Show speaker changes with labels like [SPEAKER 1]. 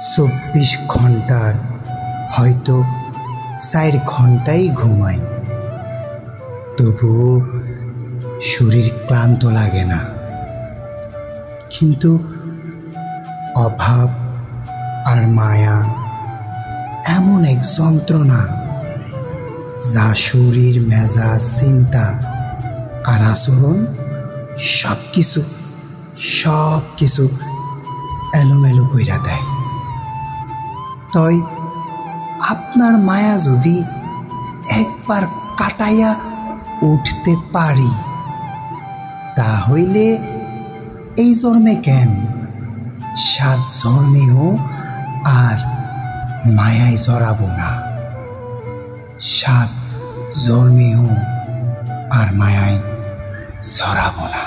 [SPEAKER 1] 24 ঘন্টার হয়তো 4 ঘন্টাই ঘুমাই, তবুও শরীর ক্লান্ত লাগে না। কিন্তু অভাব আর মায়া এমন এক যন্ত্রণা যা শরীর, মেজাজ, চিন্তা আর আচরণ সব কিছু এলোমেলো কইরা দেয়। তাই আপনার মায়া যদি একবার কাটাইয়া উঠতে পারি, তাহলে এই জন্মে কেন 7 জন্মেও আর মায়ায় জড়াবো না। 7 জন্মেও আর মায়ায় জড়াবো না।